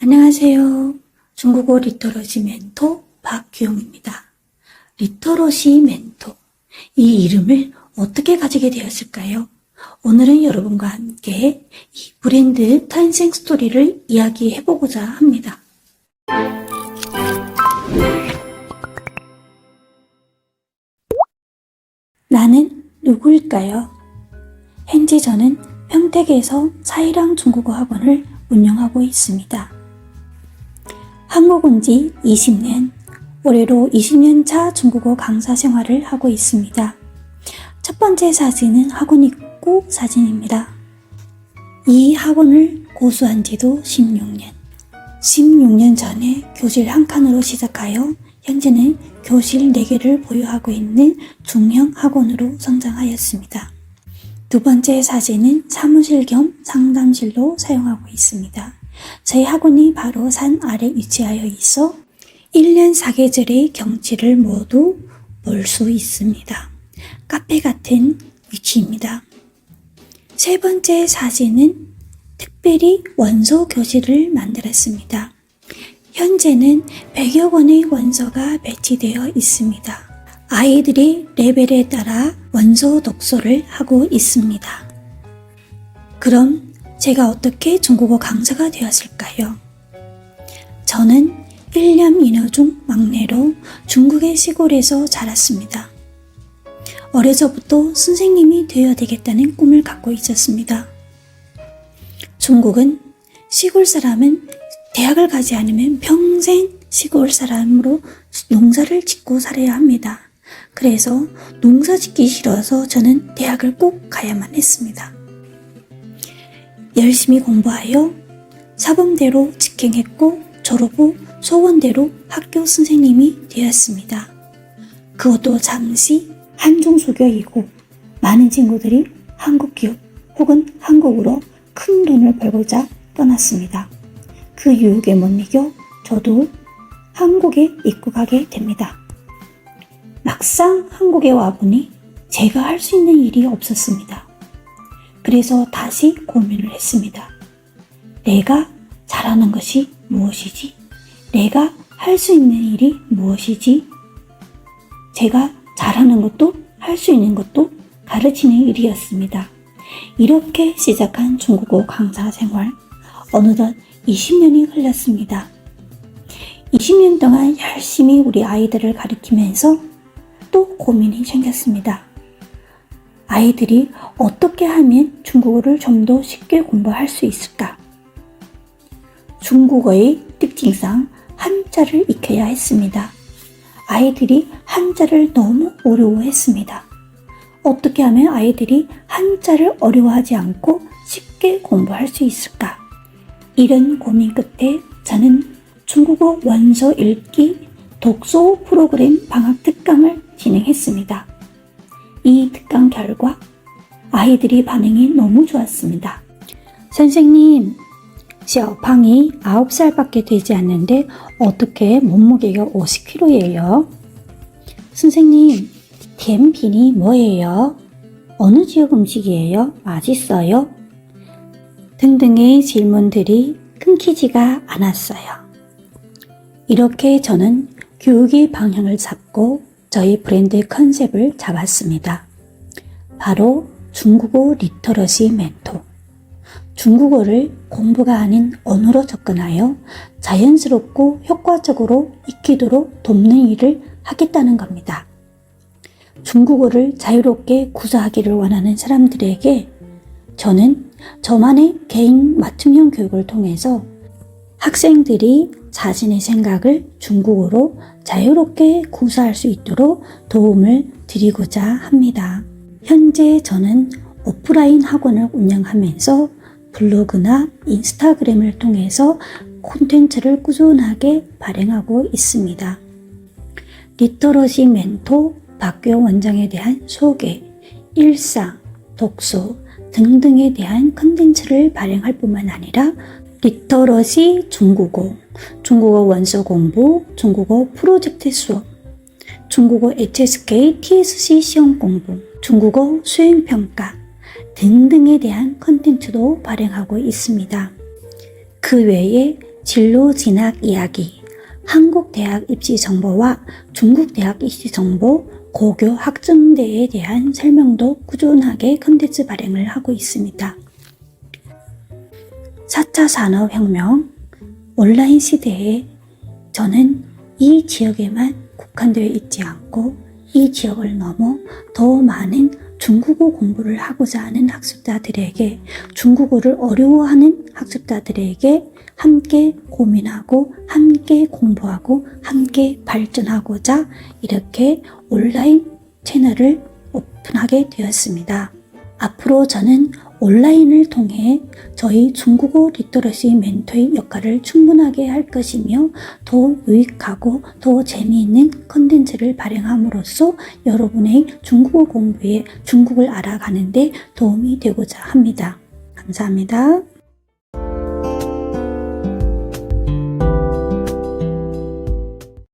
안녕하세요. 중국어 리터러시 멘토 박규영입니다. 리터러시 멘토, 이 이름을 어떻게 가지게 되었을까요? 오늘은 여러분과 함께 이 브랜드 탄생 스토리를 이야기해보고자 합니다. 나는 누구일까요? 현재 저는 평택에서 사이랑 중국어 학원을 운영하고 있습니다. 한국 온 지 20년, 올해로 20년 차 중국어 강사 생활을 하고 있습니다. 첫 번째 사진은 학원 입고 사진입니다. 이 학원을 고수한 지도 16년. 16년 전에 교실 한 칸으로 시작하여 현재는 교실 4개를 보유하고 있는 중형 학원으로 성장하였습니다. 두 번째 사진은 사무실 겸 상담실로 사용하고 있습니다. 저희 학원이 바로 산 아래 위치하여 있어 1년 4계절의 경치를 모두 볼 수 있습니다. 카페 같은 위치입니다. 세 번째 사진은 특별히 원서 교실을 만들었습니다. 현재는 100여 권의 원서가 배치되어 있습니다. 아이들이 레벨에 따라 원서 독서를 하고 있습니다. 그럼 제가 어떻게 중국어 강사가 되었을까요? 저는 1남 2녀 중 막내로 중국의 시골에서 자랐습니다. 어려서부터 선생님이 되어야 되겠다는 꿈을 갖고 있었습니다. 중국은 시골 사람은 대학을 가지 않으면 평생 시골 사람으로 농사를 짓고 살아야 합니다. 그래서 농사 짓기 싫어서 저는 대학을 꼭 가야만 했습니다. 열심히 공부하여 사범대로 직행했고 졸업 후 소원대로 학교 선생님이 되었습니다. 그것도 잠시 한중수교이고 많은 친구들이 한국 기업 혹은 한국으로 큰 돈을 벌고자 떠났습니다. 그 유혹에 못 이겨 저도 한국에 입국하게 됩니다. 막상 한국에 와보니 제가 할 수 있는 일이 없었습니다. 그래서 다시 고민을 했습니다. 내가 잘하는 것이 무엇이지? 내가 할 수 있는 일이 무엇이지? 제가 잘하는 것도 할 수 있는 것도 가르치는 일이었습니다. 이렇게 시작한 중국어 강사 생활, 어느덧 20년이 흘렀습니다. 20년 동안 열심히 우리 아이들을 가르치면서 또 고민이 생겼습니다. 아이들이 어떻게 하면 중국어를 좀 더 쉽게 공부할 수 있을까? 중국어의 특징상 한자를 익혀야 했습니다. 아이들이 한자를 너무 어려워했습니다. 어떻게 하면 아이들이 한자를 어려워하지 않고 쉽게 공부할 수 있을까? 이런 고민 끝에 저는 중국어 원서 읽기 독서 프로그램 방학 특강을 진행했습니다. 이 특강 결과 아이들이 반응이 너무 좋았습니다. 선생님, 小胖이 9살밖에 되지 않는데 어떻게 몸무게가 50kg예요? 선생님, 甜品이 뭐예요? 어느 지역 음식이에요? 맛있어요? 등등의 질문들이 끊기지가 않았어요. 이렇게 저는 교육의 방향을 잡고 저희 브랜드의 컨셉을 잡았습니다. 바로 중국어 리터러시 멘토. 중국어를 공부가 아닌 언어로 접근하여 자연스럽고 효과적으로 익히도록 돕는 일을 하겠다는 겁니다. 중국어를 자유롭게 구사하기를 원하는 사람들에게 저는 저만의 개인 맞춤형 교육을 통해서 학생들이 자신의 생각을 중국어로 자유롭게 구사할 수 있도록 도움을 드리고자 합니다. 현재 저는 오프라인 학원을 운영하면서 블로그나 인스타그램을 통해서 콘텐츠를 꾸준하게 발행하고 있습니다. 리터러시 멘토 박규영 원장에 대한 소개, 일상, 독서 등등에 대한 콘텐츠를 발행할 뿐만 아니라 리터러시 중국어, 중국어 원서 공부, 중국어 프로젝트 수업, 중국어 HSK, TSC 시험 공부, 중국어 수행평가 등등에 대한 콘텐츠도 발행하고 있습니다. 그 외에 진로 진학 이야기, 한국 대학 입시 정보와 중국 대학 입시 정보, 고교 학점대에 대한 설명도 꾸준하게 컨텐츠 발행을 하고 있습니다. 4차 산업혁명, 온라인 시대에 저는 이 지역에만 국한되어 있지 않고 이 지역을 넘어 더 많은 중국어 공부를 하고자 하는 학습자들에게, 중국어를 어려워하는 학습자들에게 함께 고민하고 함께 공부하고 함께 발전하고자 이렇게 온라인 채널을 오픈하게 되었습니다. 앞으로 저는 온라인을 통해 저희 중국어 리터러시 멘토의 역할을 충분하게 할 것이며 더 유익하고 더 재미있는 컨텐츠를 발행함으로써 여러분의 중국어 공부에 중국을 알아가는 데 도움이 되고자 합니다. 감사합니다.